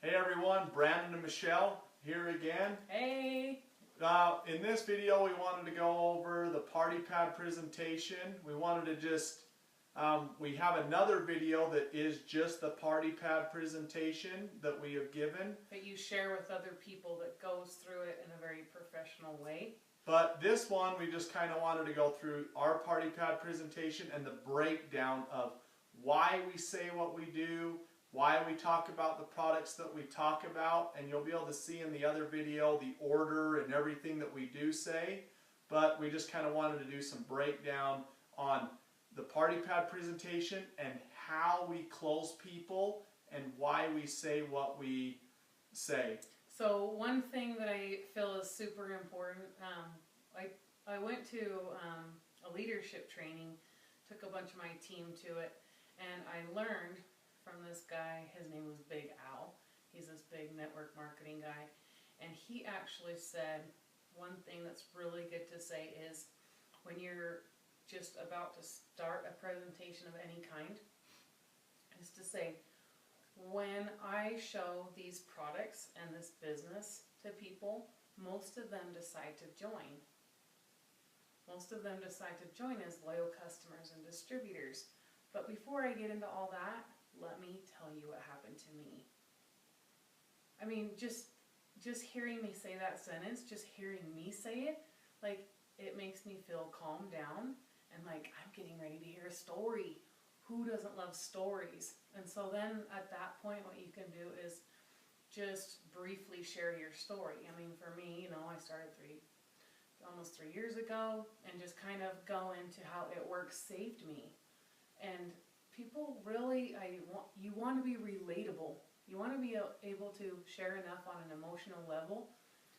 Hey everyone, Brandon and Michelle here again. Hey! In this video we wanted to go over the party pad presentation. We wanted to just, we have another video that is just the party pad presentation that we have given. That you share with other people that goes through it in a very professional way. But this one we just kind of wanted to go through our party pad presentation and the breakdown of why we say what we do, why we talk about the products that we talk about, and you'll be able to see in the other video the order and everything that we do say. But we just kind of wanted to do some breakdown on the party pad presentation and how we close people and why we say what we say. So one thing that I feel is super important, I went to a leadership training, took a bunch of my team to it, and I learned from this guy. His name was Big Al. He's this big network marketing guy, and he actually said one thing that's really good to say is when you're just about to start a presentation of any kind, is to say, when I show these products and this business to people, most of them decide to join. Most of them decide to join as loyal customers and distributors. But before I get into all that, let me tell you what happened to me. I mean, just hearing me say that sentence, just hearing me say it, like, it makes me feel calmed down and like I'm getting ready to hear a story. Who doesn't love stories? And so then at that point, what you can do is just briefly share your story. I mean, for me, I started almost 3 years ago, and just kind of go into how it work saved me. And people really, you want to be relatable. You want to be able to share enough on an emotional level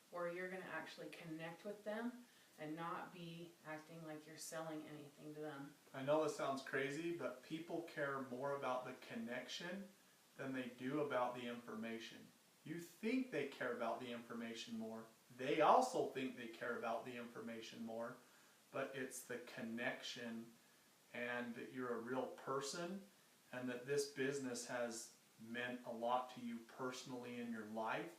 where you're going to actually connect with them and not be acting like you're selling anything to them. I know this sounds crazy, but people care more about the connection than they do about the information. You think they care about the information more. They also think they care about the information more, but it's the connection and that you're a real person and that this business has meant a lot to you personally in your life.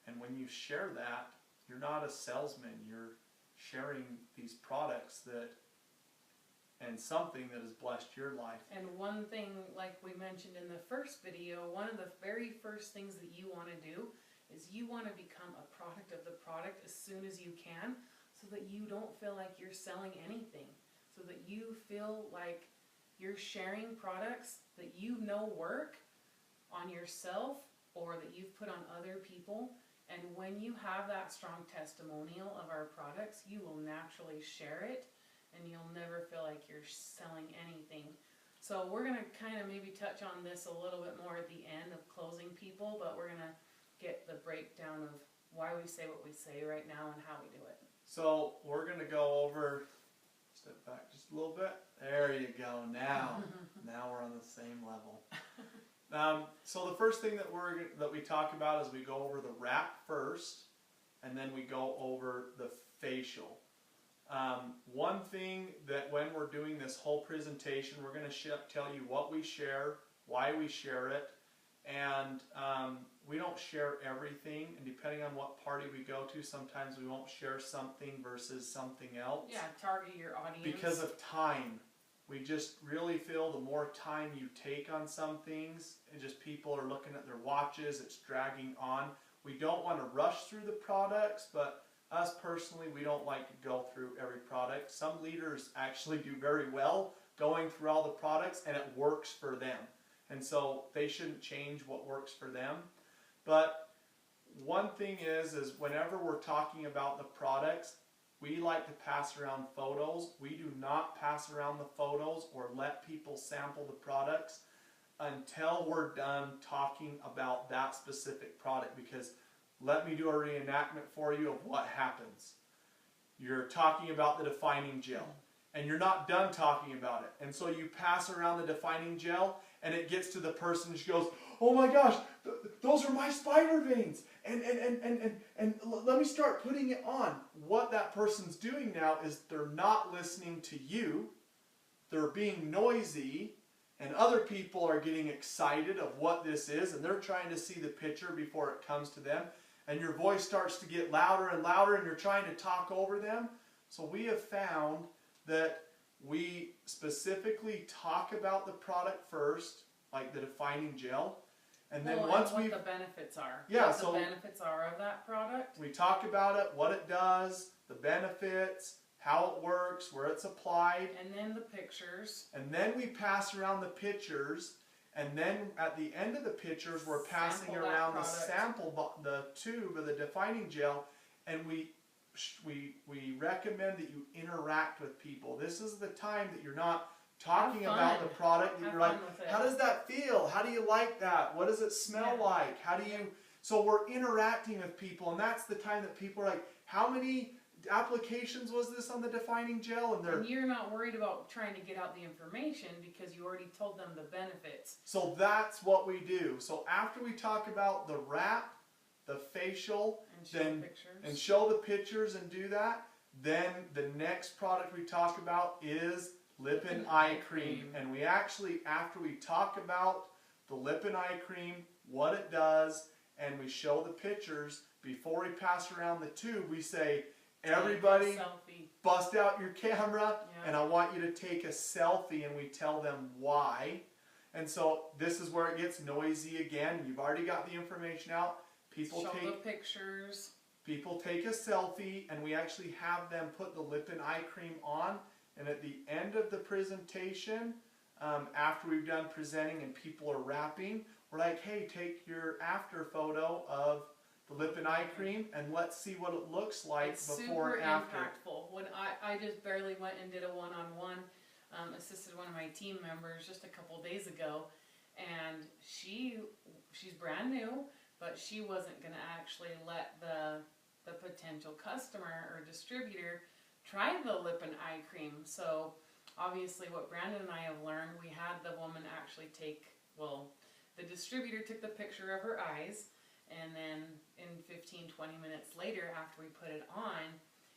And when you share that, you're not a salesman. You're sharing these products and something that has blessed your life. And one thing, like we mentioned in the first video, one of the very first things that you want to do is you want to become a product of the product as soon as you can, so that you don't feel like you're selling anything, so that you feel like you're sharing products that you know work on yourself or that you've put on other people. And when you have that strong testimonial of our products, you will naturally share it and you'll never feel like you're selling anything. So we're going to kind of maybe touch on this a little bit more at the end of closing people, but we're going to get the breakdown of why we say what we say right now and how we do it. So we're going to go over, step back just a little bit. There you go. Now we're on the same level. So the first thing that we talk about is we go over the wrap first, and then we go over the facial. One thing that when we're doing this whole presentation, we're going to tell you what we share, why we share it, and we don't share everything, and depending on what party we go to, sometimes we won't share something versus something else. Yeah, target your audience. Because of time. We just really feel the more time you take on some things, and just people are looking at their watches, it's dragging on. We don't want to rush through the products, but us personally, we don't like to go through every product. Some leaders actually do very well going through all the products, and it works for them. And so they shouldn't change what works for them. But one thing is whenever we're talking about the products, we like to pass around photos. We do not pass around the photos or let people sample the products until we're done talking about that specific product. Because let me do a reenactment for you of what happens. You're talking about the defining gel, and you're not done talking about it. And so you pass around the defining gel, and it gets to the person, and she goes, "Oh my gosh, those are my spider veins, and let me start putting it on." What that person's doing now is they're not listening to you, they're being noisy, and other people are getting excited of what this is, and they're trying to see the picture before it comes to them, and your voice starts to get louder and louder, and you're trying to talk over them. So we have found that we specifically talk about the product first, like the defining gel, and then once what we the benefits are. Yeah, what so the benefits are of that product. we talk about it, what it does, the benefits, how it works, where it's applied, And then the pictures. and then we pass around the pictures, and then at the end of the pictures we're passing Sample that around the product. sample, the tube of the defining gel, and we recommend that you interact with people. This is the time that you're not talking Have about fun. the product, that Have you're like, fun with it. how does that feel? How do you like that? What does it smell Yeah. like? How do you... So we're interacting with people, and that's the time that people are like, how many applications was this on the defining gel? And they're... And you're not worried about trying to get out the information because you already told them the benefits. So that's what we do. So after we talk about the wrap, the facial, And show then pictures. and show the pictures and do that, then the next product we talk about is lip and eye cream. And we actually, after we talk about the lip and eye cream, what it does, and we show the pictures, before we pass around the tube, we say, everybody Take a selfie. bust out your camera, Yeah. and I want you to take a selfie, and we tell them why. And so this is where it gets noisy again. You've already got the information out. People Show the take pictures. a selfie, and we actually have them put the lip and eye cream on. And at the end of the presentation, after we've done presenting and people are wrapping, we're like, hey, take your after photo of the lip and eye cream, and let's see what it looks like It's before super and after. impactful. When I just barely went and did a one-on-one, assisted one of my team members just a couple days ago, and she's brand new, but she wasn't going to actually let the potential customer or distributor try the lip and eye cream. So obviously what Brandon and I have learned, we had the woman actually the distributor took the picture of her eyes, and then in 15-20 minutes later, after we put it on,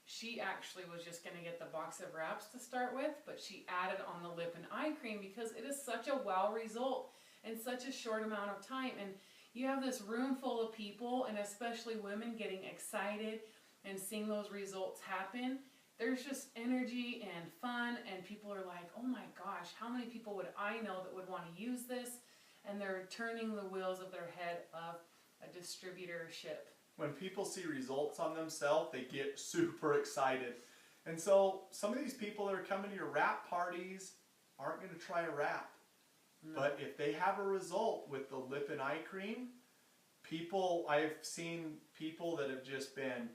she actually was just going to get the box of wraps to start with, but she added on the lip and eye cream because it is such a wow result in such a short amount of time. And you have this room full of people, and especially women, getting excited and seeing those results happen. There's just energy and fun, and people are like, oh my gosh, how many people would I know that would want to use this? And they're turning the wheels of their head of a distributorship. When people see results on themselves, they get super excited. And so some of these people that are coming to your wrap parties aren't going to try a wrap. No. But if they have a result with the lip and eye cream, I've seen people that have just been,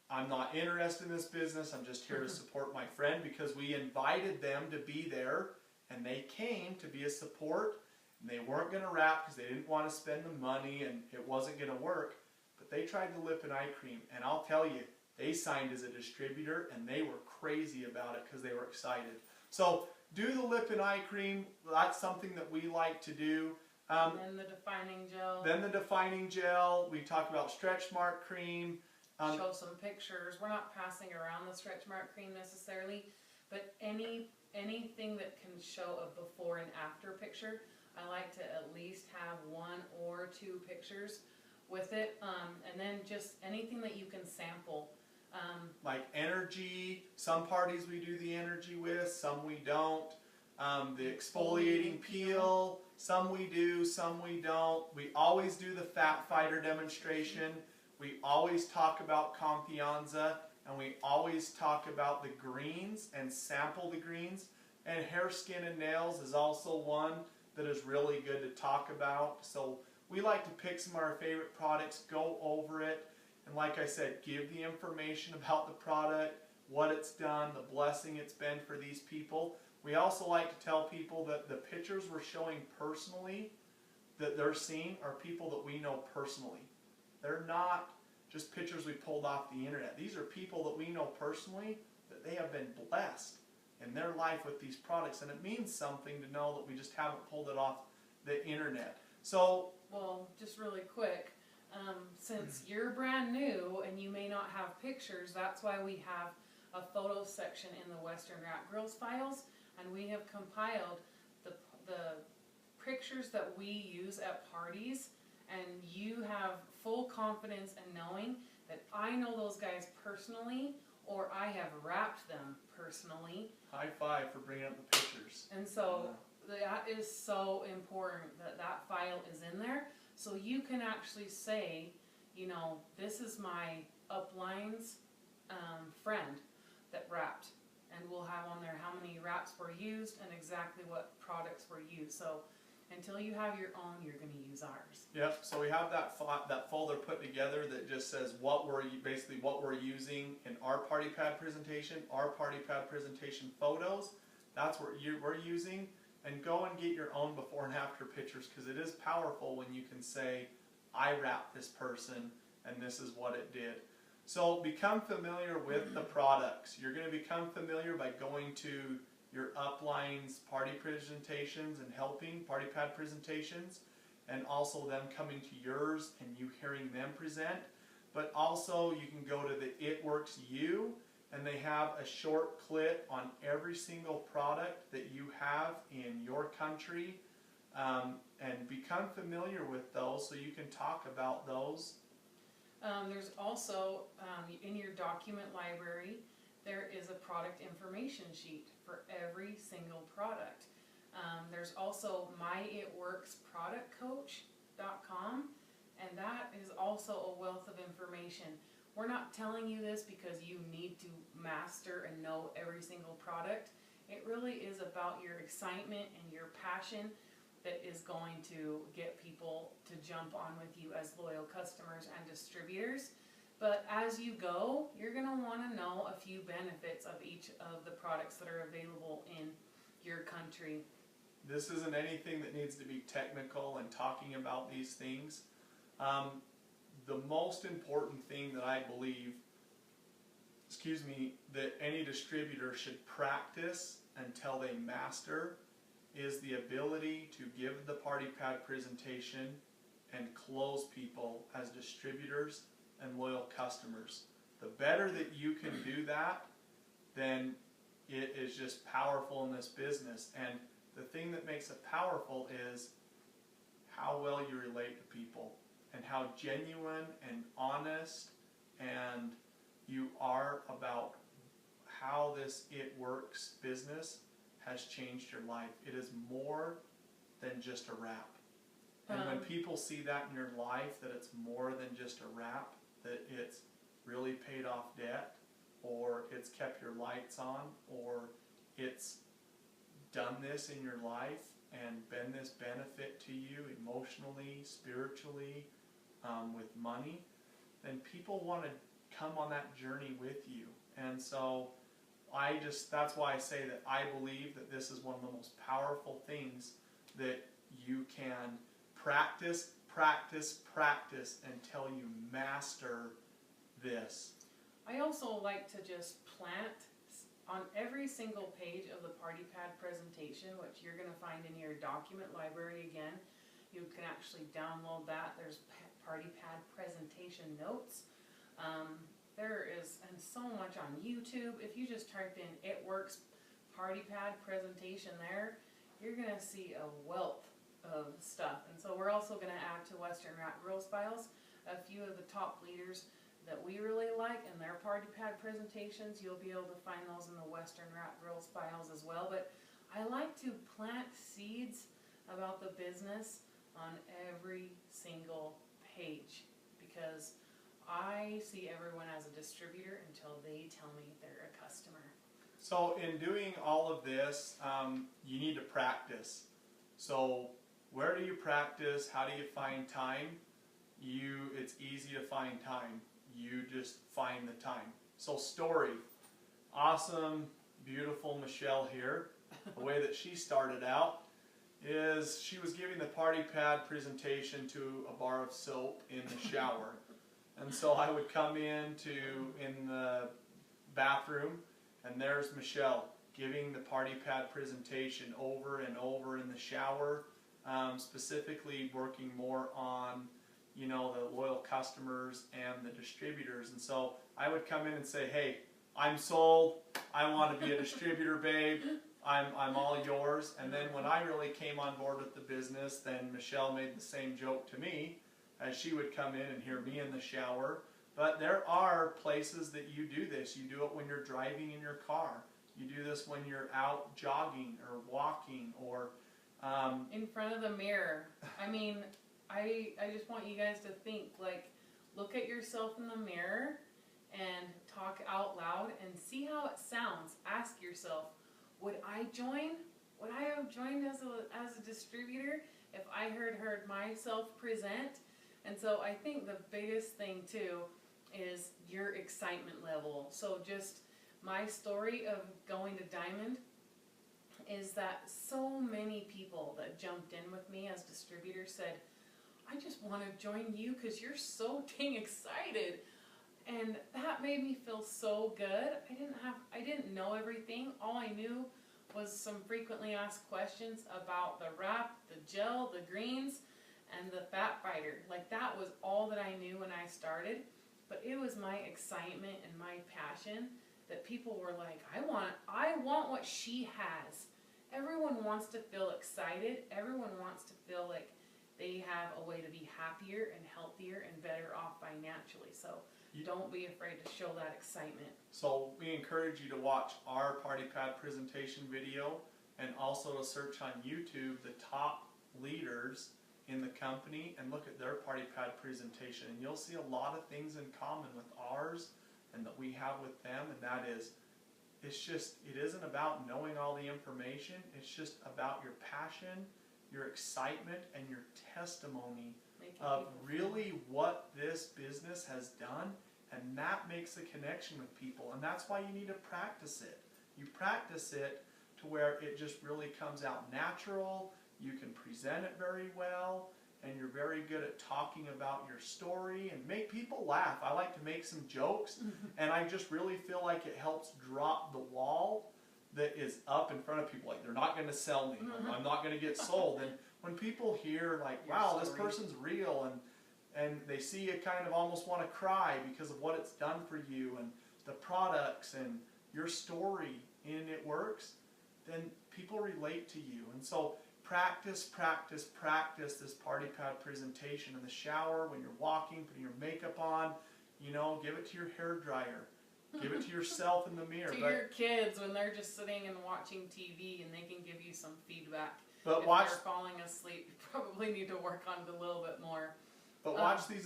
I'm not interested in this business, I'm just here to support my friend, because we invited them to be there, and they came to be a support, and they weren't going to wrap because they didn't want to spend the money and it wasn't going to work. But they tried the lip and eye cream, and I'll tell you, they signed as a distributor, and they were crazy about it because they were excited. So do the lip and eye cream. That's something that we like to do. And then the defining gel. Then the defining gel. We talk about stretch mark cream. Show some pictures. We're not passing around the stretch mark cream necessarily, but anything that can show a before and after picture, I like to at least have 1 or 2 pictures with it, and then just anything that you can sample. Like energy. Some parties we do the energy with, some we don't. The exfoliating peel, some we do, some we don't. We always do the Fat Fighter demonstration. We always talk about Confianza, and we always talk about the greens and sample the greens. And hair, skin, and nails is also one that is really good to talk about. So we like to pick some of our favorite products, go over it, and like I said, give the information about the product, what it's done, the blessing it's been for these people. We also like to tell people that the pictures we're showing personally that they're seeing are people that we know personally. They're not just pictures we pulled off the internet. These are people that we know personally, that they have been blessed in their life with these products, and it means something to know that we just haven't pulled it off the internet. So, well, just really quick, since you're brand new and you may not have pictures, that's why we have a photo section in the Western Wrap Girls files, and we have compiled the pictures that we use at parties, and you have full confidence in knowing that I know those guys personally, or I have wrapped them personally. High five for bringing up the pictures. And so that is so important that that file is in there, so you can actually say, you know, this is my uplines friend that wrapped, and we'll have on there how many wraps were used and exactly what products were used. So until you have your own, you're going to use ours. Yep. So we have that folder put together that just says what we're using in our party pad presentation, our party pad presentation photos. That's what we're using. And go and get your own before and after pictures, because it is powerful when you can say, I wrapped this person and this is what it did. So become familiar with the products. You're going to become familiar by going to your uplines party presentations and helping party pad presentations, and also them coming to yours and you hearing them present. But also you can go to the It Works You, and they have a short clip on every single product that you have in your country, and become familiar with those so you can talk about those. There's also, in your document library, there is a product information sheet for every single product. There's also myitworksproductcoach.com, and that is also a wealth of information. We're not telling you this because you need to master and know every single product. It really is about your excitement and your passion that is going to get people to jump on with you as loyal customers and distributors. But as you go, you're going to want to know a few benefits of each of the products that are available in your country. This isn't anything that needs to be technical and talking about these things. The most important thing that I believe, that any distributor should practice until they master is the ability to give the party pad presentation and close people as distributors and loyal customers. The better that you can do that, then it is just powerful in this business. And the thing that makes it powerful is how well you relate to people and how genuine and honest and you are about how this It Works business has changed your life. It is more than just a wrap. And when people see that in your life, that it's more than just a wrap, that it's really paid off debt, or it's kept your lights on, or it's done this in your life and been this benefit to you emotionally, spiritually, with money, then people want to come on that journey with you. And so that's why I say that I believe that this is one of the most powerful things that you can practice until you master this. I also like to just plant on every single page of the party pad presentation, which you're going to find in your document library again. You can actually download that. There's party pad presentation notes. There is and so much on YouTube. If you just type in It Works party pad presentation there, you're going to see a wealth of stuff. And so we're also going to add to Western Rat Girls Files a few of the top leaders that we really like and their party pad presentations. You'll be able to find those in the Western Rat Girls Files as well. But I like to plant seeds about the business on every single page, because I see everyone as a distributor until they tell me they're a customer. So in doing all of this, you need to practice. So where do you practice? How do you find time? It's easy to find time. You just find the time. So story. Awesome, beautiful Michelle here. The way that she started out is she was giving the party pad presentation to a bar of soap in the shower. And so I would come in the bathroom, and there's Michelle giving the party pad presentation over and over in the shower, specifically working more on, the loyal customers and the distributors. And so I would come in and say, hey, I'm sold. I want to be a distributor, babe. I'm all yours. And then when I really came on board with the business, then Michelle made the same joke to me as she would come in and hear me in the shower. But there are places that you do this. You do it when you're driving in your car. You do this when you're out jogging or walking or in front of the mirror. I mean, I just want you guys to think, like, look at yourself in the mirror and talk out loud and see how it sounds. Ask yourself, would I join? Would I have joined as a distributor if I heard myself present? And so I think the biggest thing too is your excitement level. So just my story of going to Diamond is that so many people that jumped in with me as distributors said, I just want to join you because you're so dang excited. And that made me feel so good. I didn't know everything. All I knew was some frequently asked questions about the wrap, the gel, the greens, and the fat fighter. Like, that was all that I knew when I started. But it was my excitement and my passion that people were like, I want what she has. Everyone wants to feel excited. Everyone wants to feel like they have a way to be happier and healthier and better off financially. So don't be afraid to show that excitement. So we encourage you to watch our Party Pad presentation video and also to search on YouTube the top leaders in the company and look at their Party Pad presentation. And you'll see a lot of things in common with ours and that we have with them, and that is, it isn't about knowing all the information, it's just about your passion, your excitement, and your testimony of really what this business has done, and that makes a connection with people. And that's why you need to practice it. You practice it to where it just really comes out natural, you can present it very well, and you're very good at talking about your story and make people laugh. I like to make some jokes, and I just really feel like it helps drop the wall that is up in front of people. Like, they're not going to sell me, I'm not going to get sold. And when people hear, like, wow, this person's real, and they see you kind of almost want to cry because of what it's done for you and the products and your story, and it works, then people relate to you. And so practice this Party Pad presentation in the shower, when you're walking, putting your makeup on, give it to your hair dryer. Give it to yourself in the mirror. To your kids when they're just sitting and watching TV, and they can give you some feedback. But if watch, they're falling asleep, you probably need to work on it a little bit more. But watch these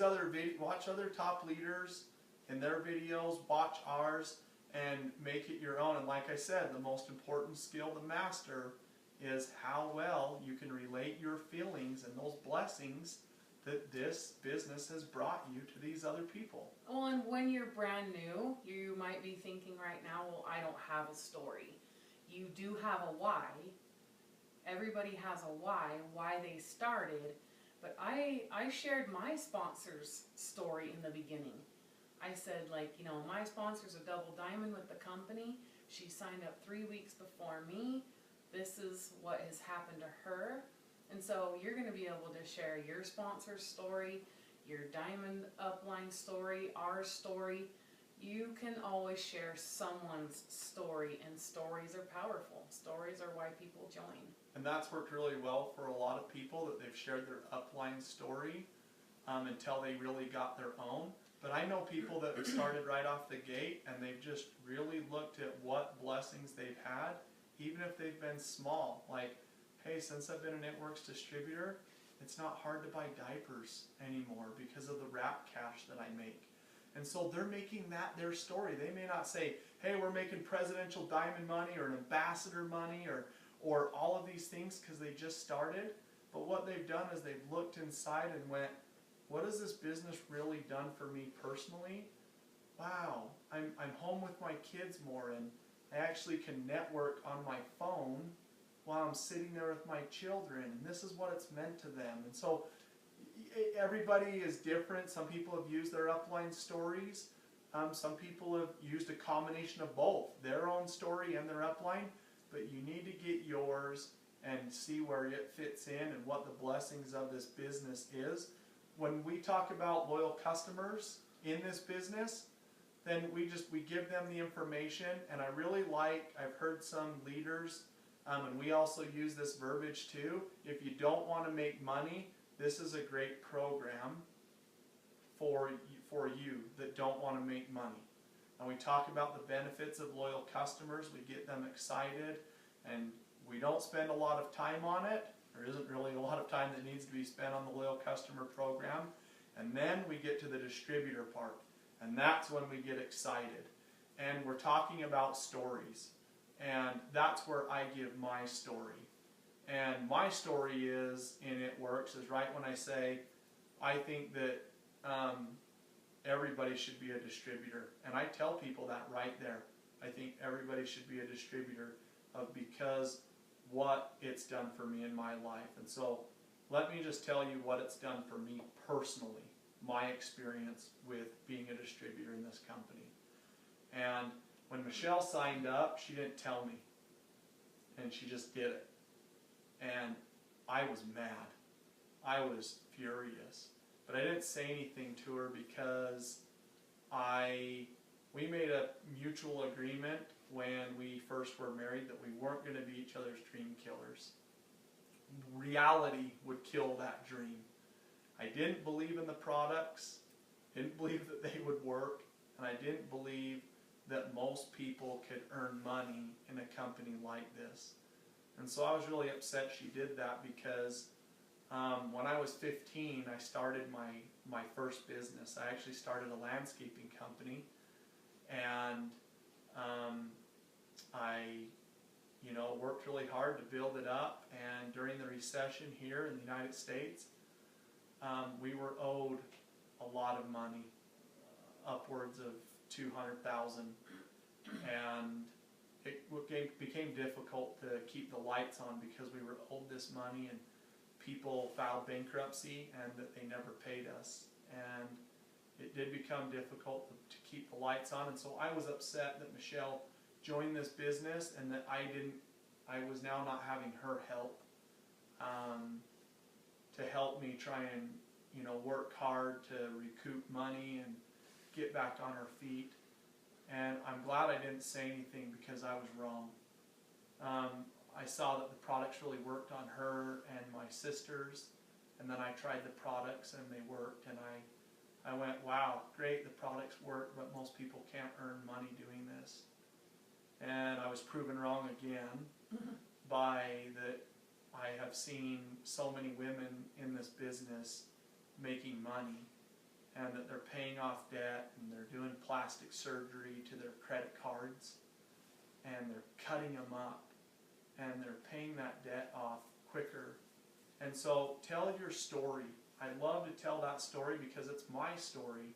watch other top leaders in their videos, watch ours, and make it your own. And like I said, the most important skill to master is how well you can relate your feelings and those blessings that this business has brought you to these other people. Well, and when you're brand new, you might be thinking right now, well, I don't have a story. You do have a why. Everybody has a why they started. But I shared my sponsor's story in the beginning. I said, like, my sponsor's a double diamond with the company. She signed up 3 weeks before me. This is what has happened to her. And so you're going to be able to share your sponsor's story, your diamond upline story, our story. You can always share someone's story, and stories are powerful. Stories are why people join. And that's worked really well for a lot of people, that they've shared their upline story until they really got their own. But I know people that have started right off the gate, and they've just really looked at what blessings they've had, even if they've been small. Like, hey, since I've been an IntWorks distributor, it's not hard to buy diapers anymore because of the wrap cash that I make. And so they're making that their story. They may not say, hey, we're making presidential diamond money or an ambassador money or all of these things because they just started. But what they've done is they've looked inside and went, what has this business really done for me personally? Wow, I'm home with my kids more, and I actually can network on my phone while I'm sitting there with my children, and this is what it's meant to them. And so everybody is different. Some people have used their upline stories. Some people have used a combination of both, their own story and their upline, but you need to get yours and see where it fits in and what the blessings of this business is. When we talk about loyal customers in this business, then we give them the information, and I've heard some leaders And we also use this verbiage too. If you don't want to make money, this is a great program for you that don't want to make money. And we talk about the benefits of loyal customers. We get them excited, and we don't spend a lot of time on it. There isn't really a lot of time that needs to be spent on the loyal customer program. And then we get to the distributor part, and that's when we get excited. And we're talking about stories, and that's where I give my story. And my story is, and it works, is right when I say, I think that everybody should be a distributor. And I tell people that right there. I think everybody should be a distributor because what it's done for me in my life. And so let me just tell you what it's done for me personally, my experience with being a distributor in this company. And when Michelle signed up, she didn't tell me. And she just did it. And I was mad. I was furious. But I didn't say anything to her because we made a mutual agreement when we first were married that we weren't going to be each other's dream killers. Reality would kill that dream. I didn't believe in the products, didn't believe that they would work, and I didn't believe that most people could earn money in a company like this. And so I was really upset she did that because when I was 15, I started my first business. I actually started a landscaping company, and I worked really hard to build it up. And during the recession here in the United States, we were owed a lot of money, upwards of $200,000, and it became difficult to keep the lights on because we were owed this money, and people filed bankruptcy and that they never paid us, and it did become difficult to keep the lights on. And so I was upset that Michelle joined this business and that I was now not having her help to help me try and work hard to recoup money and get back on her feet. And I'm glad I didn't say anything because I was wrong. I saw that the products really worked on her and my sisters, and then I tried the products and they worked, and I went, wow, great, the products work, but most people can't earn money doing this. And I was proven wrong again by that I have seen so many women in this business making money, and that they're paying off debt, and they're doing plastic surgery to their credit cards, and they're cutting them up, and they're paying that debt off quicker. And so tell your story. I love to tell that story because it's my story,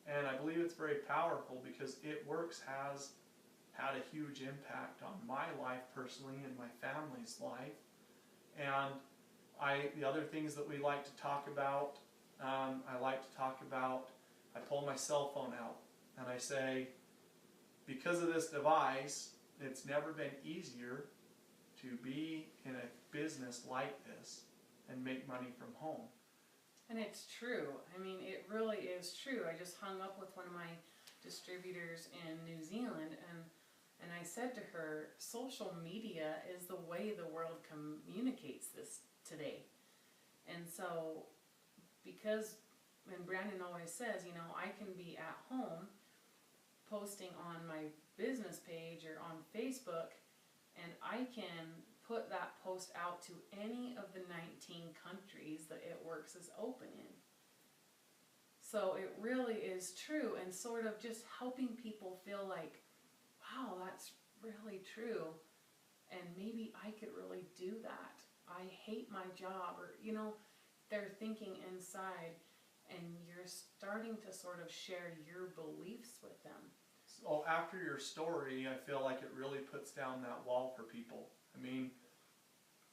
and I believe it's very powerful because It Works has had a huge impact on my life personally and my family's life. And the other things that we like to talk about, I pull my cell phone out and I say, because of this device, it's never been easier to be in a business like this and make money from home. And it's true. I mean, it really is true. I just hung up with one of my distributors in New Zealand, and I said to her, social media is the way the world communicates this today. And so, because, and Brandon always says, I can be at home posting on my business page or on Facebook, and I can put that post out to any of the 19 countries that It Works is open in. So it really is true, and sort of just helping people feel like, wow, that's really true, and maybe I could really do that. I hate my job, or they're thinking inside, and you're starting to sort of share your beliefs with them. So after your story, I feel like it really puts down that wall for people. I mean,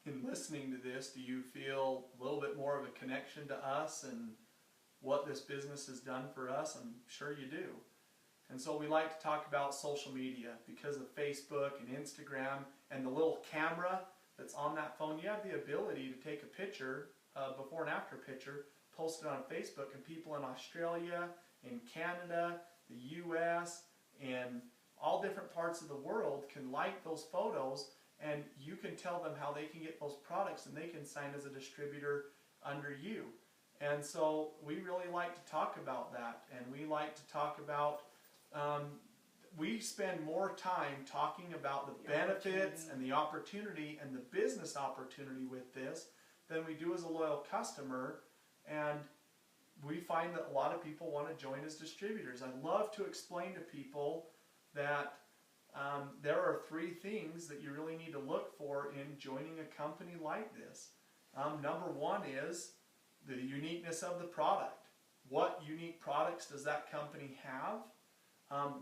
in listening to this, do you feel a little bit more of a connection to us and what this business has done for us? I'm sure you do. And so we like to talk about social media because of Facebook and Instagram and the little camera that's on that phone. You have the ability to take a picture, before and after picture, post it on Facebook, and people in Australia, in Canada, the US, and all different parts of the world can like those photos and you can tell them how they can get those products and they can sign as a distributor under you. And so we really like to talk about that, and we like to talk about, we spend more time talking about the benefits and the opportunity and the business opportunity with this than we do as a loyal customer. And we find that a lot of people want to join as distributors. I love to explain to people that there are 3 things that you really need to look for in joining a company like this. Number 1 is the uniqueness of the product. What unique products does that company have?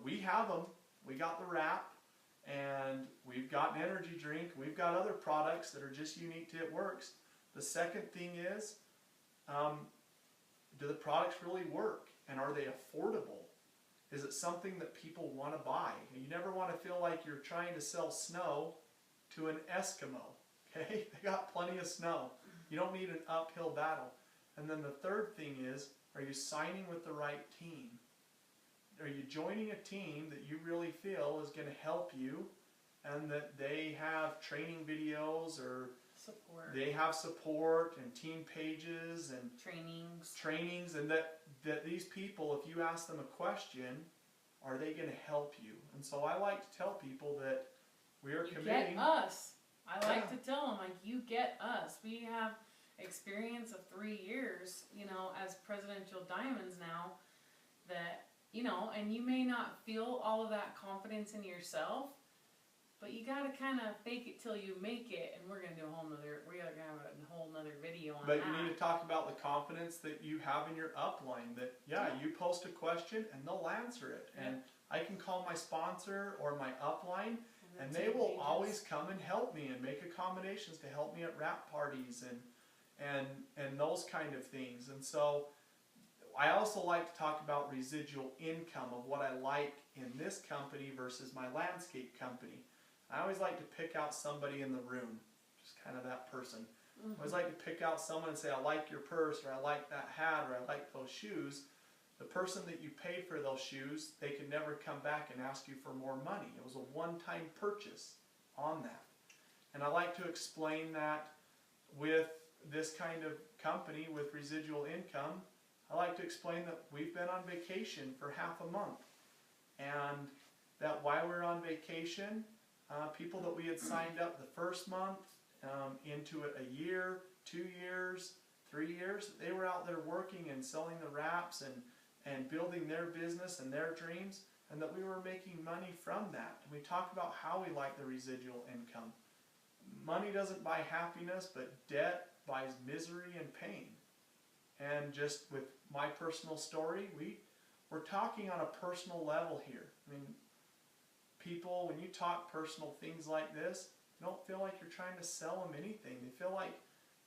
We have them. We got the wrap, and we've got an energy drink. We've got other products that are just unique to It Works. The second thing is, do the products really work, and are they affordable? Is it something that people want to buy? You never want to feel like you're trying to sell snow to an Eskimo. Okay, they got plenty of snow. You don't need an uphill battle. And then the third thing is, are you signing with the right team? Are you joining a team that you really feel is going to help you, and that they have training videos, or support, they have support and team pages and trainings, and that these people, if you ask them a question, are they going to help you? And so I like to tell people that we are committing. Get us. I like to tell them, like, you get us. We have experience of 3 years, as Presidential Diamonds now, that, and you may not feel all of that confidence in yourself, but you gotta kind of fake it till you make it, and we're gonna have a whole nother video on that. But you need to talk about the confidence that you have in your upline, that, you post a question and they'll answer it. And I can call my sponsor or my upline, and they will always come and help me and make accommodations to help me at wrap parties and those kind of things. And so I also like to talk about residual income, of what I like in this company versus my landscape company. I always like to pick out somebody in the room, just kind of that person. I always like to pick out someone and say, I like your purse, or I like that hat, or I like those shoes. The person that you paid for those shoes, they can never come back and ask you for more money. It was a one-time purchase on that. And I like to explain that with this kind of company with residual income. I like to explain that we've been on vacation for half a month, and that while we're on vacation, people that we had signed up the first month, into it a year, 2 years, 3 years, they were out there working and selling the wraps and building their business and their dreams, and that we were making money from that. And we talk about how we like the residual income. Money doesn't buy happiness, but debt buys misery and pain. And just with my personal story, we're talking on a personal level here. I mean, people, when you talk personal things like this, you don't feel like you're trying to sell them anything. They feel like,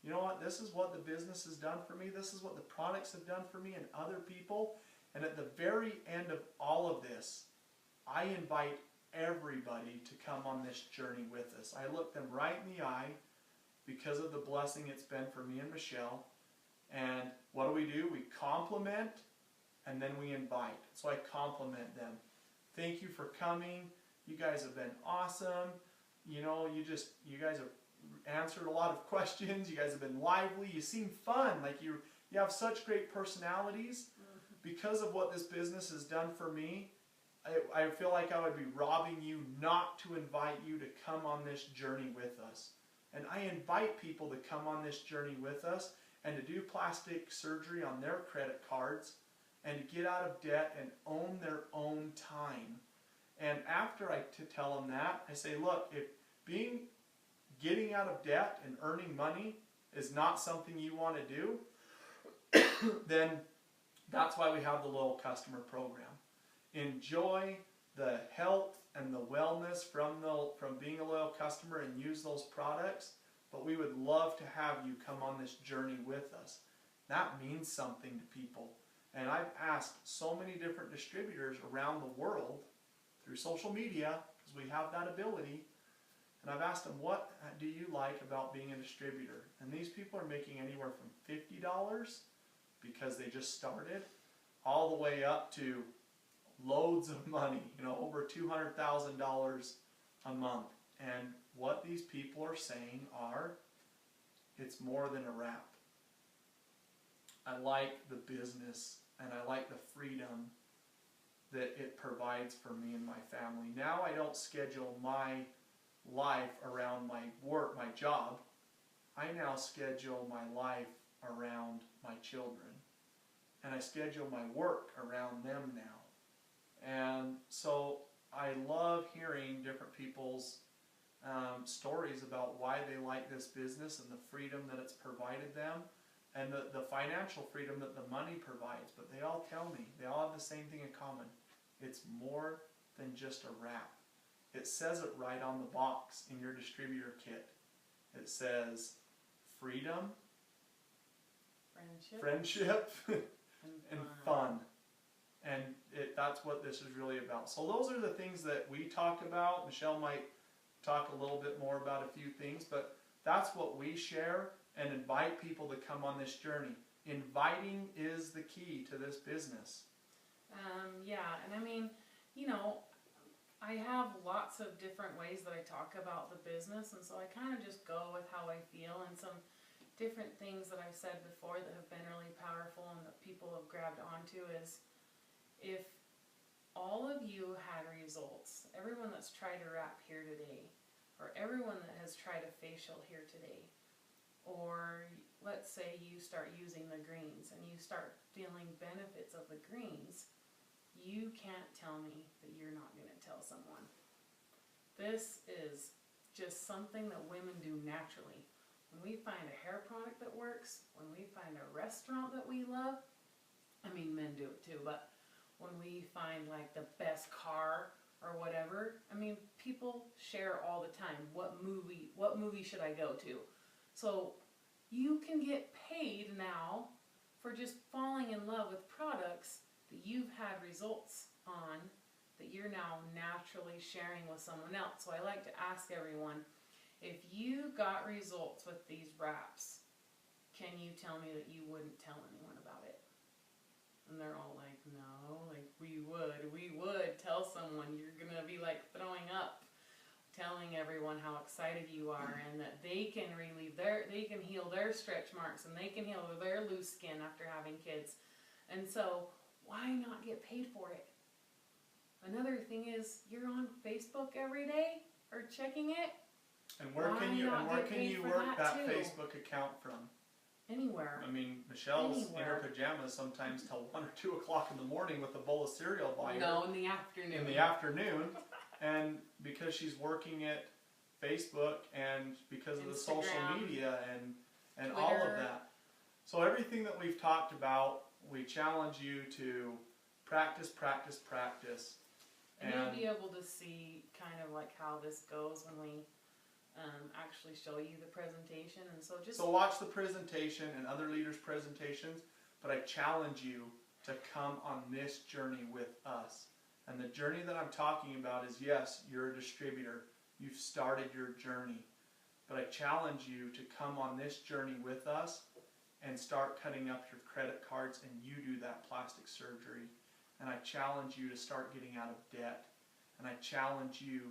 you know what, this is what the business has done for me, this is what the products have done for me and other people. And at the very end of all of this, I invite everybody to come on this journey with us. I look them right in the eye because of the blessing it's been for me and Michelle. And what do? We compliment, and then we invite. So I compliment them. Thank you for coming. You guys have been awesome. You guys have answered a lot of questions. You guys have been lively. You seem fun. Like you have such great personalities. Because of what this business has done for me, I feel like I would be robbing you not to invite you to come on this journey with us. And I invite people to come on this journey with us and to do plastic surgery on their credit cards and to get out of debt and own their own time. And after I tell them that, I say, look, if getting out of debt and earning money is not something you want to do, then that's why we have the Loyal Customer Program. Enjoy the health and the wellness from being a loyal customer and use those products, but we would love to have you come on this journey with us. That means something to people. And I've asked so many different distributors around the world through social media, because we have that ability, and I've asked them, what do you like about being a distributor? And these people are making anywhere from $50 because they just started, all the way up to loads of money, over $200,000 a month. And what these people are saying are, it's more than a wrap. I like the business and I like the freedom that it provides for me and my family. Now I don't schedule my life around my work, my job. I now schedule my life around my children. And I schedule my work around them now. And so I love hearing different people's stories about why they like this business and the freedom that it's provided them and the financial freedom that the money provides. But they all tell me, they all have the same thing in common. It's more than just a wrap. It says it right on the box in your distributor kit. It says freedom, friendship and fun. And that's what this is really about. So those are the things that we talk about. Michelle might talk a little bit more about a few things, but that's what we share and invite people to come on this journey. Inviting is the key to this business. Yeah, and I mean, you know, I have lots of different ways that I talk about the business, and so I kind of just go with how I feel, and some different things that I've said before that have been really powerful and that people have grabbed onto is, if all of you had results, everyone that's tried to wrap here today, or everyone that has tried a facial here today, or let's say you start using the greens and you start feeling benefits of the greens, you can't tell me that you're not going to tell someone. This is just something that women do naturally. When we find a hair product that works, when we find a restaurant that we love, I mean men do it too, but when we find like the best car or whatever, I mean people share all the time, what movie should I go to? So you can get paid now for just falling in love with products that you've had results on, that you're now naturally sharing with someone else. So I like to ask everyone, if you got results with these wraps, can you tell me that you wouldn't tell anyone about it? And they're all like, no, like we would tell someone. You're gonna be like throwing up, telling everyone how excited you are and that they can they can heal their stretch marks and they can heal their loose skin after having kids. And so why not get paid for it? Another thing is, you're on Facebook every day or checking it. And where can you work that Facebook account from? Anywhere. I mean, Michelle's in her pajamas sometimes till 1 or 2 o'clock in the morning with a bowl of cereal by her. No, in the afternoon. In the afternoon, and because she's working at Facebook and because of the social media and all of that. So everything that we've talked about, we challenge you to practice. And you'll be able to see kind of like how this goes when we actually show you the presentation. And so watch the presentation and other leaders' presentations, but I challenge you to come on this journey with us. And the journey that I'm talking about is, yes, you're a distributor. You've started your journey. But I challenge you to come on this journey with us and start cutting up your credit cards and you do that plastic surgery. And I challenge you to start getting out of debt. And I challenge you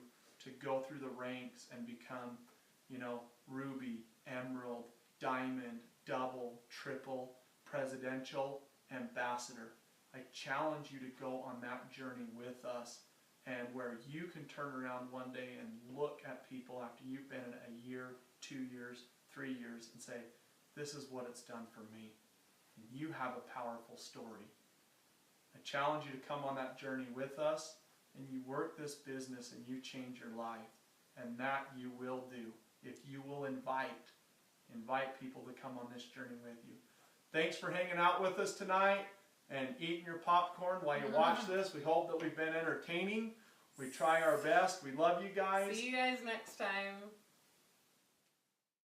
to go through the ranks and become, ruby, emerald, diamond, double, triple, presidential, ambassador. I challenge you to go on that journey with us, and where you can turn around one day and look at people after you've been in it a year, 2 years, 3 years, and say, this is what it's done for me. And you have a powerful story. I challenge you to come on that journey with us, and you work this business and you change your life. And that you will do if you will invite people to come on this journey with you. Thanks for hanging out with us tonight and eating your popcorn while you watch this. We hope that we've been entertaining. We try our best. We love you guys. See you guys next time.